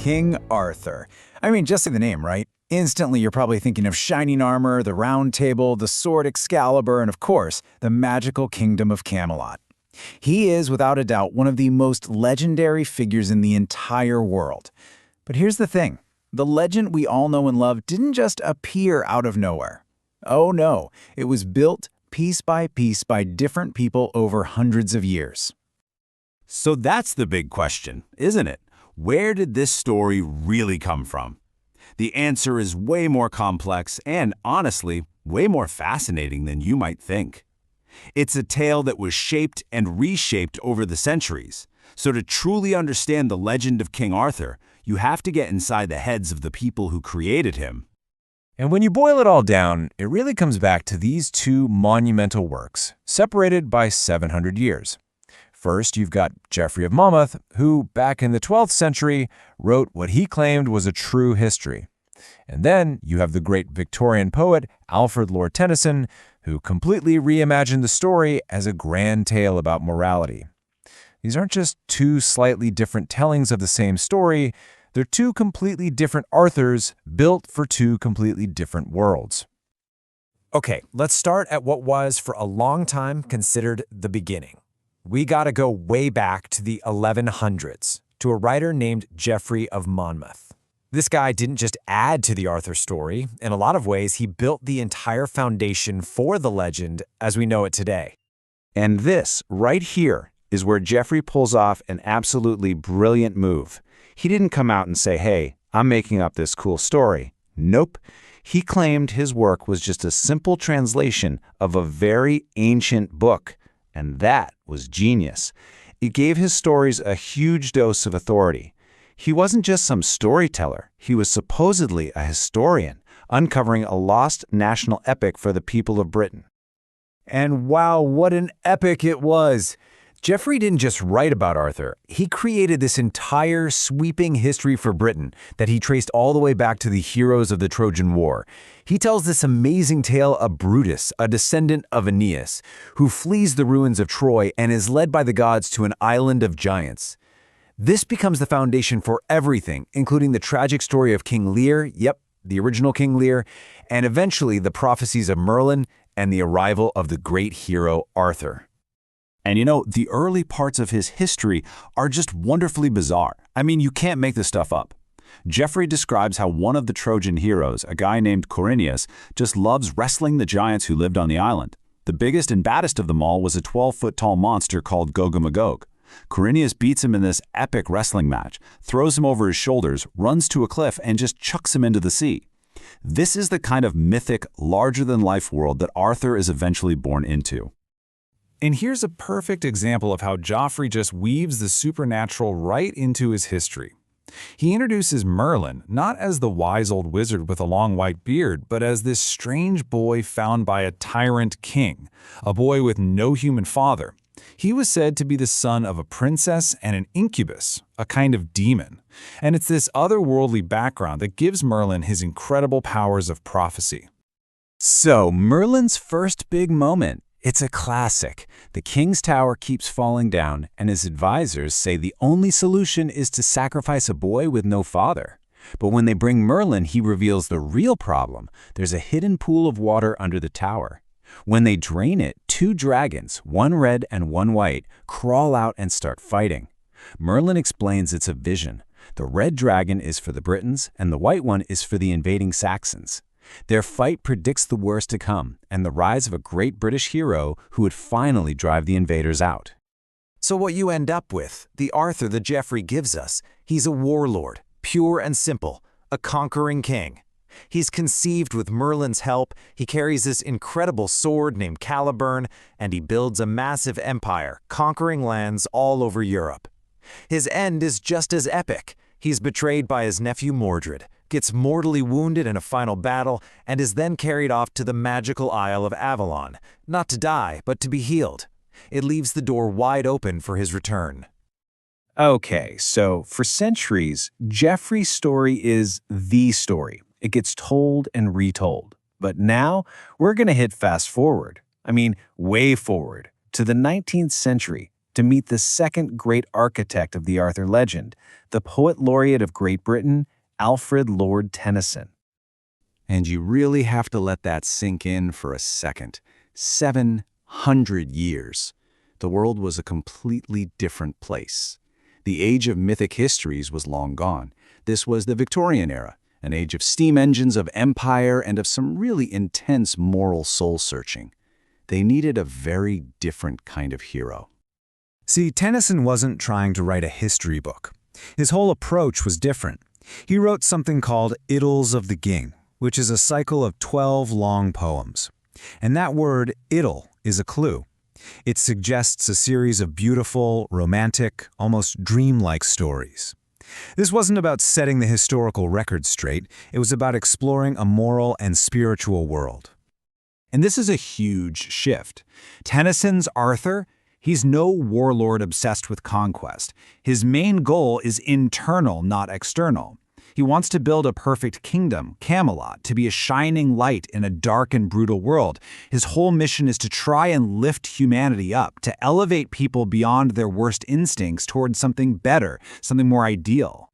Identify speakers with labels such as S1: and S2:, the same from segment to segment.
S1: King Arthur. I mean, just in the name, right? Instantly, you're probably thinking of shining armor, the round table, the sword Excalibur, and of course, the magical kingdom of Camelot. He is, without a doubt, one of the most legendary figures in the entire world. But here's the thing. The legend we all know and love didn't just appear out of nowhere. Oh no, it was built piece by different people over hundreds of years.
S2: So that's the big question, isn't it? Where did this story really come from? The answer is way more complex and, honestly, way more fascinating than you might think. It's a tale that was shaped and reshaped over the centuries. So to truly understand the legend of King Arthur, you have to get inside the heads of the people who created him.
S3: And when you boil it all down, it really comes back to these two monumental works, separated by 700 years. First, you've got Geoffrey of Monmouth, who, back in the 12th century, wrote what he claimed was a true history. And then you have the great Victorian poet Alfred Lord Tennyson, who completely reimagined the story as a grand tale about morality. These aren't just two slightly different tellings of the same story, they're two completely different Arthurs built for two completely different worlds.
S4: Okay, let's start at what was for a long time considered the beginning. We gotta go way back to the 1100s, to a writer named Geoffrey of Monmouth. This guy didn't just add to the Arthur story. In a lot of ways, he built the entire foundation for the legend as we know it today.
S5: And this, right here, is where Geoffrey pulls off an absolutely brilliant move. He didn't come out and say, hey, I'm making up this cool story. Nope. He claimed his work was just a simple translation of a very ancient book. And that was genius. It gave his stories a huge dose of authority. He wasn't just some storyteller. He was supposedly a historian, uncovering a lost national epic for the people of Britain.
S4: And wow, what an epic it was! Geoffrey didn't just write about Arthur. He created this entire sweeping history for Britain that he traced all the way back to the heroes of the Trojan War. He tells this amazing tale of Brutus, a descendant of Aeneas, who flees the ruins of Troy and is led by the gods to an island of giants. This becomes the foundation for everything, including the tragic story of King Lear, yep, the original King Lear, and eventually the prophecies of Merlin and the arrival of the great hero Arthur.
S2: And you know, the early parts of his history are just wonderfully bizarre. I mean, you can't make this stuff up. Geoffrey describes how one of the Trojan heroes, a guy named Corinius, just loves wrestling the giants who lived on the island. The biggest and baddest of them all was a 12-foot-tall monster called Gog-o-Magog. Corinius beats him in this epic wrestling match, throws him over his shoulders, runs to a cliff, and just chucks him into the sea. This is the kind of mythic, larger-than-life world that Arthur is eventually born into.
S1: And here's a perfect example of how Geoffrey just weaves the supernatural right into his history. He introduces Merlin not as the wise old wizard with a long white beard, but as this strange boy found by a tyrant king, a boy with no human father. He was said to be the son of a princess and an incubus, a kind of demon. And it's this otherworldly background that gives Merlin his incredible powers of prophecy.
S5: So, Merlin's first big moment. It's a classic. The king's tower keeps falling down, and his advisors say the only solution is to sacrifice a boy with no father. But when they bring Merlin, he reveals the real problem. There's a hidden pool of water under the tower. When they drain it, two dragons, one red and one white, crawl out and start fighting. Merlin explains it's a vision. The red dragon is for the Britons, and the white one is for the invading Saxons. Their fight predicts the worst to come and the rise of a great British hero who would finally drive the invaders out.
S4: So what you end up with, the Arthur that Geoffrey gives us, he's a warlord, pure and simple, a conquering king. He's conceived with Merlin's help, he carries this incredible sword named Excalibur, and he builds a massive empire, conquering lands all over Europe. His end is just as epic. He's betrayed by his nephew Mordred, gets mortally wounded in a final battle, and is then carried off to the magical Isle of Avalon, not to die, but to be healed. It leaves the door wide open for his return.
S3: Okay, so for centuries, Geoffrey's story is the story. It gets told and retold. But now, we're going to hit fast forward. I mean, way forward, to the 19th century,
S5: to meet the second great architect of the Arthur legend, the poet laureate of Great Britain, Alfred Lord Tennyson.
S2: And you really have to let that sink in for a second. 700 years. The world was a completely different place. The age of mythic histories was long gone. This was the Victorian era, an age of steam engines, of empire, and of some really intense moral soul-searching. They needed a very different kind of hero.
S4: See, Tennyson wasn't trying to write a history book. His whole approach was different. He wrote something called Idylls of the Ging, which is a cycle of 12 long poems. And that word, idyll, is a clue. It suggests a series of beautiful, romantic, almost dreamlike stories. This wasn't about setting the historical record straight, it was about exploring a moral and spiritual world.
S1: And this is a huge shift. Tennyson's Arthur, he's no warlord obsessed with conquest. His main goal is internal, not external. He wants to build a perfect kingdom, Camelot, to be a shining light in a dark and brutal world. His whole mission is to try and lift humanity up, to elevate people beyond their worst instincts towards something better, something more ideal.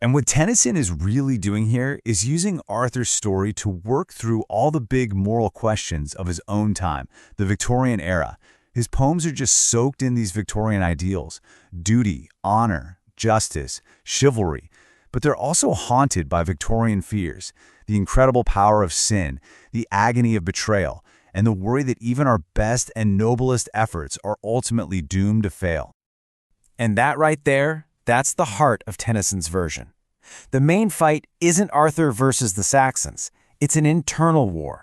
S4: And what Tennyson is really doing here is using Arthur's story to work through all the big moral questions of his own time, the Victorian era. His poems are just soaked in these Victorian ideals: duty, honor, justice, chivalry. But they're also haunted by Victorian fears, the incredible power of sin, the agony of betrayal, and the worry that even our best and noblest efforts are ultimately doomed to fail.
S5: And that right there, that's the heart of Tennyson's version. The main fight isn't Arthur versus the Saxons. It's an internal war.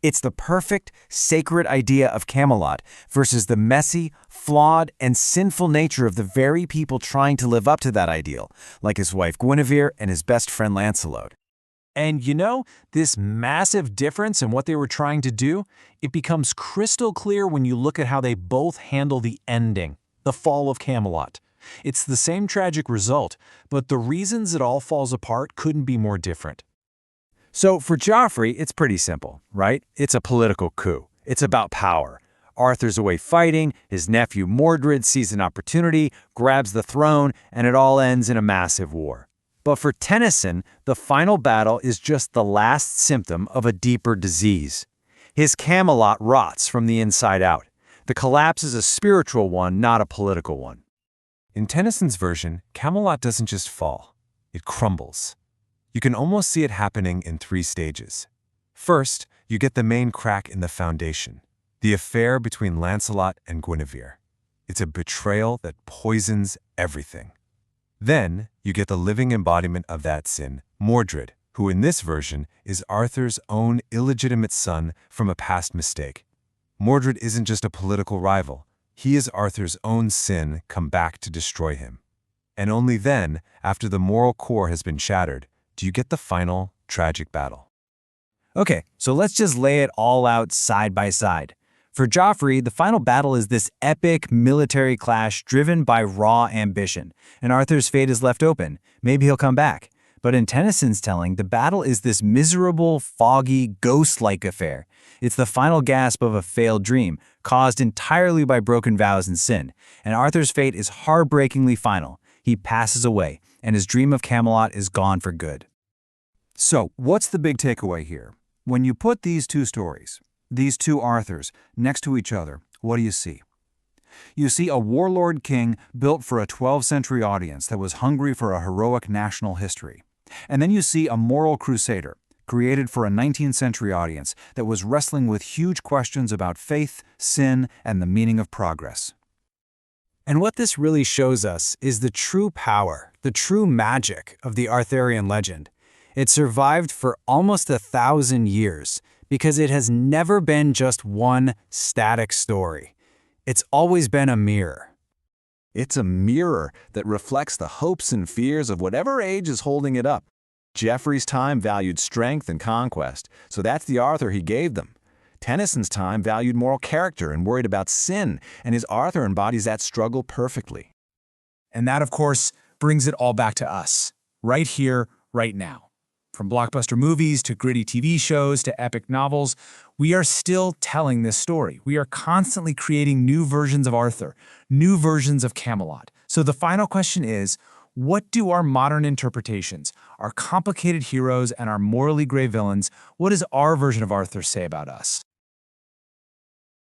S5: It's the perfect, sacred idea of Camelot versus the messy, flawed, and sinful nature of the very people trying to live up to that ideal, like his wife Guinevere and his best friend Lancelot.
S3: And you know, this massive difference in what they were trying to do, it becomes crystal clear when you look at how they both handle the ending, the fall of Camelot. It's the same tragic result, but the reasons it all falls apart couldn't be more different.
S5: So for Joffrey, it's pretty simple, right? It's a political coup. It's about power. Arthur's away fighting, his nephew Mordred sees an opportunity, grabs the throne, and it all ends in a massive war. But for Tennyson, the final battle is just the last symptom of a deeper disease. His Camelot rots from the inside out. The collapse is a spiritual one, not a political one.
S3: In Tennyson's version, Camelot doesn't just fall, it crumbles. You can almost see it happening in 3 stages. First, you get the main crack in the foundation, the affair between Lancelot and Guinevere. It's a betrayal that poisons everything. Then, you get the living embodiment of that sin, Mordred, who in this version is Arthur's own illegitimate son from a past mistake. Mordred isn't just a political rival. He is Arthur's own sin come back to destroy him. And only then, after the moral core has been shattered, do you get the final, tragic battle.
S5: Okay, so let's just lay it all out side by side. For Joffrey, the final battle is this epic military clash driven by raw ambition, and Arthur's fate is left open. Maybe he'll come back. But in Tennyson's telling, the battle is this miserable, foggy, ghost-like affair. It's the final gasp of a failed dream, caused entirely by broken vows and sin. And Arthur's fate is heartbreakingly final. He passes away, and his dream of Camelot is gone for good.
S1: So, what's the big takeaway here? When you put these two stories, these two Arthurs, next to each other, what do you see? You see a warlord king built for a 12th century audience that was hungry for a heroic national history. And then you see a moral crusader, created for a 19th century audience that was wrestling with huge questions about faith, sin, and the meaning of progress.
S5: And what this really shows us is the true power, the true magic of the Arthurian legend. It survived for almost 1,000 years because it has never been just one static story. It's always been a mirror.
S2: It's a mirror that reflects the hopes and fears of whatever age is holding it up. Geoffrey's time valued strength and conquest, so that's the Arthur he gave them. Tennyson's time valued moral character and worried about sin, and his Arthur embodies that struggle perfectly.
S1: And that, of course, brings it all back to us, right here, right now.
S3: From blockbuster movies to gritty TV shows to epic novels, we are still telling this story. We are constantly creating new versions of Arthur, new versions of Camelot. So the final question is, what do our modern interpretations, our complicated heroes and our morally gray villains, what does our version of Arthur say about us?